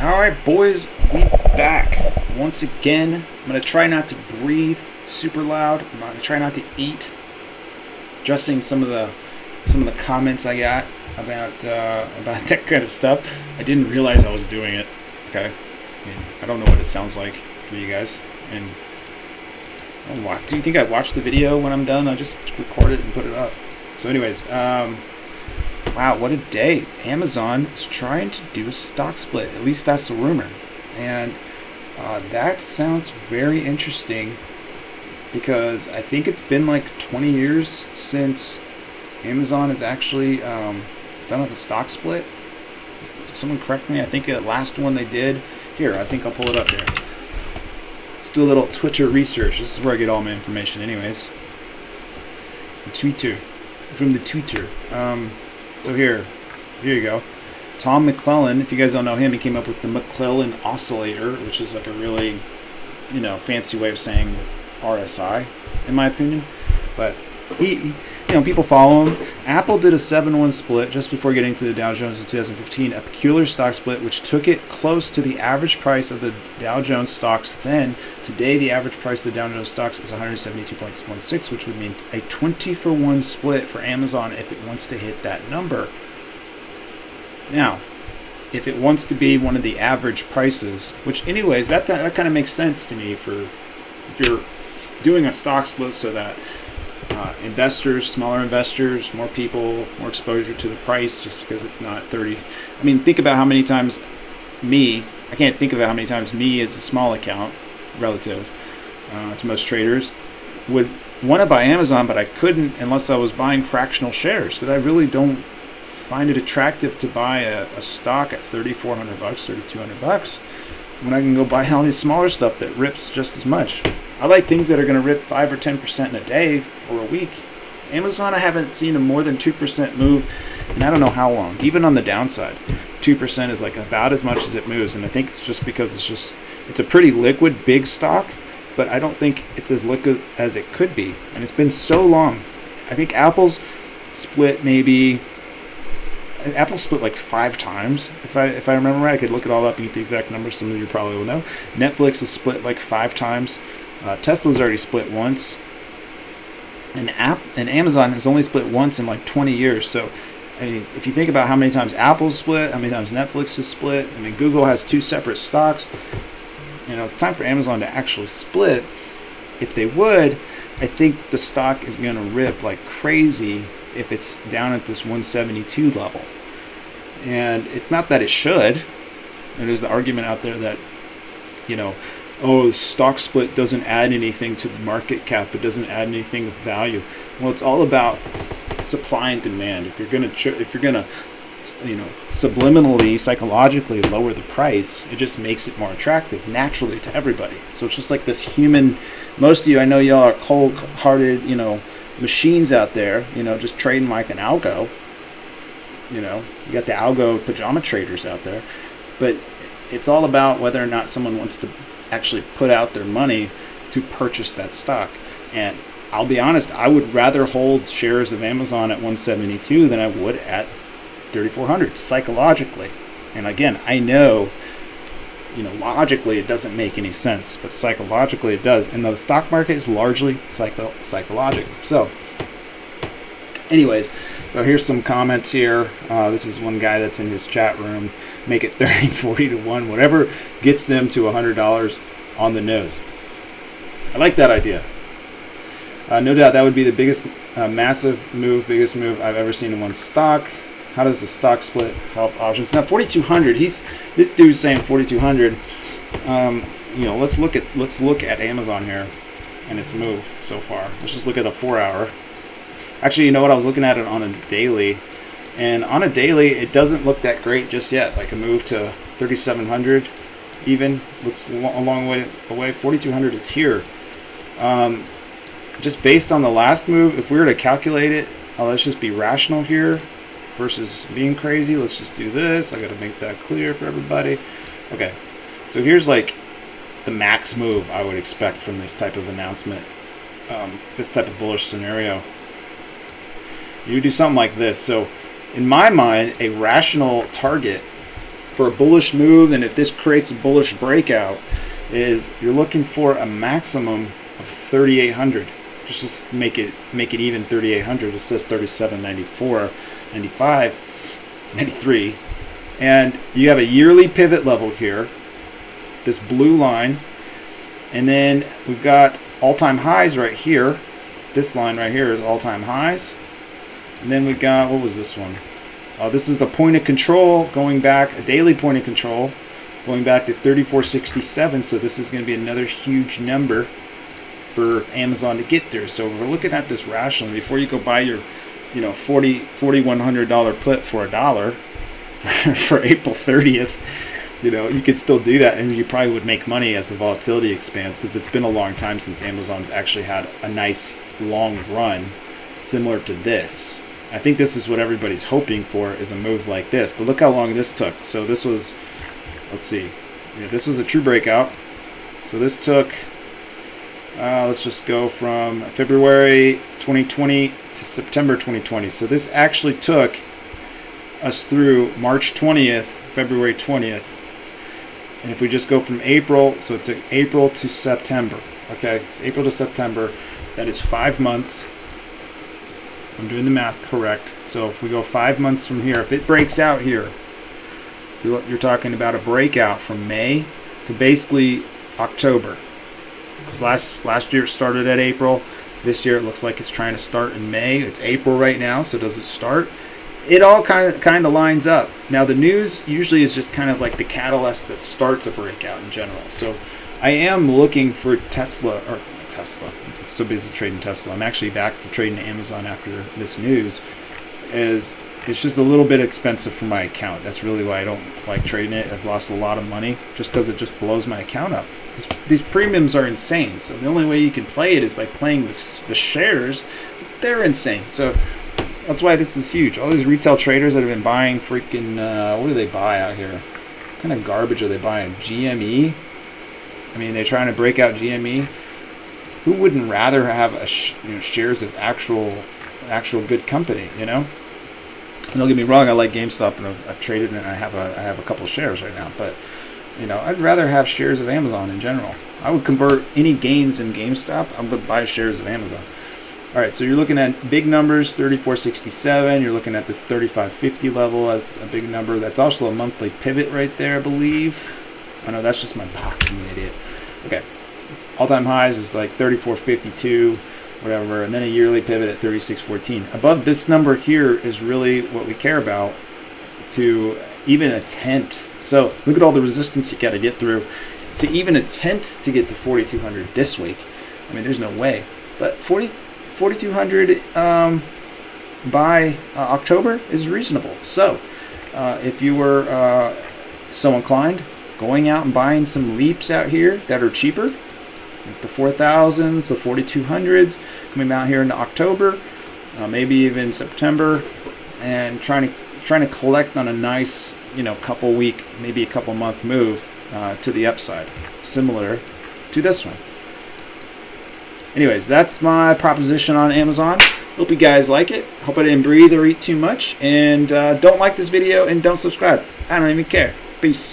Alright boys, we back once again. I'm going to try not to breathe super loud. I'm going to try not to eat. Addressing some of the comments I got about that kind of stuff. I didn't realize I was doing it. Okay. I don't know what it sounds like for you guys. And do you think I watch the video when I'm done? I just record it and put it up. So anyways, wow, what a day. Amazon is trying to do a stock split. At least that's the rumor. And that sounds very interesting because I think it's been like 20 years since Amazon has actually done a stock split. Someone correct me. I think the last one they did. Here, I think I'll pull it up here. Let's do a little Twitter research. This is where I get all my information anyways. From the Twitter. So here you go. Tom McClellan, if you guys don't know him, he came up with the McClellan oscillator, which is like a really, fancy way of saying RSI, in my opinion. But he people follow him. Apple did a 7-1 split just before getting to the Dow Jones in 2015, a peculiar stock split which took it close to the average price of the Dow Jones stocks then. Today, the average price of the Dow Jones stocks is 172.16, which would mean a 20-for-1 split for Amazon if it wants to hit that number. Now, if it wants to be one of the average prices, which anyways, that kind of makes sense to me for if you're doing a stock split so that investors, smaller investors, more people, more exposure to the price, just because it's not 30. I mean, think about how many times I can't think about how many times me as a small account relative to most traders would want to buy Amazon, but I couldn't unless I was buying fractional shares, because I really don't find it attractive to buy a stock at $3,400, $3,200 when I can go buy all this smaller stuff that rips just as much. I like things that are going to rip 5 or 10% in a day or a week. Amazon, I haven't seen a more than 2% move, and I don't know how long. Even on the downside, 2% is like about as much as it moves, and I think it's just because it's a pretty liquid, big stock, but I don't think it's as liquid as it could be, and it's been so long. I think Apple's split like 5 times. If I remember right, I could look it all up and get the exact numbers. Some of you probably will know. Netflix has split like 5 times. Tesla's already split once. And Amazon has only split once in like 20 years. So, I mean, if you think about how many times Apple's split, how many times Netflix has split, I mean, Google has 2 separate stocks. It's time for Amazon to actually split. If they would, I think the stock is going to rip like crazy if it's down at this 172 level. And it's not that it should. There's the argument out there that, the stock split doesn't add anything to the market cap. It doesn't add anything of value. Well, it's all about supply and demand. If you're gonna subliminally, psychologically lower the price, it just makes it more attractive naturally to everybody. So it's just like this human. Most of you, I know y'all are cold-hearted, machines out there, just trading like an algo. You got the algo pajama traders out there, but it's all about whether or not someone wants to actually put out their money to purchase that stock. And I'll be honest, I would rather hold shares of Amazon at 172 than I would at 3,400 psychologically. And again, I know, logically it doesn't make any sense, but psychologically it does. And the stock market is largely psychological. So anyways, so here's some comments here. This is one guy that's in his chat room. Make it 30, 40 to 1, whatever gets them to $100 on the nose. I like that idea. No doubt that would be the biggest, biggest move I've ever seen in one stock. How does the stock split help options? Now 4,200. This dude's saying 4,200. Let's look at Amazon here and its move so far. Let's just look at a 4-hour. Actually, you know what? I was looking at it on a daily, and on a daily, it doesn't look that great just yet. Like a move to 3,700 even looks a long way away. 4,200 is here. Just based on the last move, if we were to calculate it, let's just be rational here versus being crazy. Let's just do this. I got to make that clear for everybody. Okay, so here's like the max move I would expect from this type of announcement, this type of bullish scenario. You do something like this. So in my mind, a rational target for a bullish move, and if this creates a bullish breakout, is you're looking for a maximum of 3,800. Just make it even 3,800. It says 37.94, 95, 93, and you have a yearly pivot level here, this blue line, and then we've got all-time highs right here. This line right here is all-time highs, and then we got, what was this one? This is the point of control going back, a daily point of control going back to 34.67. So this is going to be another huge number for Amazon to get through. So we're looking at this rationally before you go buy your, $4,100 put for $1 for April 30th. You could still do that, and you probably would make money as the volatility expands, because it's been a long time since Amazon's actually had a nice long run similar to this. I think this is what everybody's hoping for, is a move like this. But look how long this took. So this was, let's see, this was a true breakout. So this took, let's just go from February 2020 to September 2020. So this actually took us through March 20th, February 20th. And if we just go from April, so it took April to September. Okay, so April to September, that is 5 months. I'm doing the math correct. So if we go 5 months from here, if it breaks out here, you're talking about a breakout from May to basically October. Because last year it started at April. This year it looks like it's trying to start in May. It's April right now, so does it start? It all kind of lines up. Now the news usually is just kind of like the catalyst that starts a breakout in general. So I am looking for Tesla. It's so busy trading Tesla. I'm actually back to trading Amazon after this news. It's just a little bit expensive for my account. That's really why I don't like trading it. I've lost a lot of money just because it just blows my account up. These premiums are insane. So the only way you can play it is by playing the shares. They're insane. So that's why this is huge. All these retail traders that have been buying freaking, what do they buy out here? What kind of garbage are they buying? GME? I mean, they're trying to break out GME. Who wouldn't rather have shares of actual good company? And don't get me wrong, I like GameStop, and I've traded, and I have a couple shares right now. But I'd rather have shares of Amazon in general. I would convert any gains in GameStop. I would buy shares of Amazon. All right, so you're looking at big numbers, 34.67. You're looking at this 35.50 level as a big number. That's also a monthly pivot right there, I believe. Oh no, that's just my box. I'm an idiot. Okay, all-time highs is like 34.52, whatever, and then a yearly pivot at 36.14. Above this number here is really what we care about to even attempt. So look at all the resistance you got to get through to even attempt to get to 4,200 this week. I mean, there's no way. But 4,200 by October is reasonable. So if you were so inclined, going out and buying some leaps out here that are cheaper, like the 4,000s, the 4,200s, coming out here in October, maybe even September, and trying to collect on a nice, couple week, maybe a couple month move to the upside, similar to this one. Anyways, that's my proposition on Amazon. Hope you guys like it. Hope I didn't breathe or eat too much. And don't like this video and don't subscribe. I don't even care. Peace.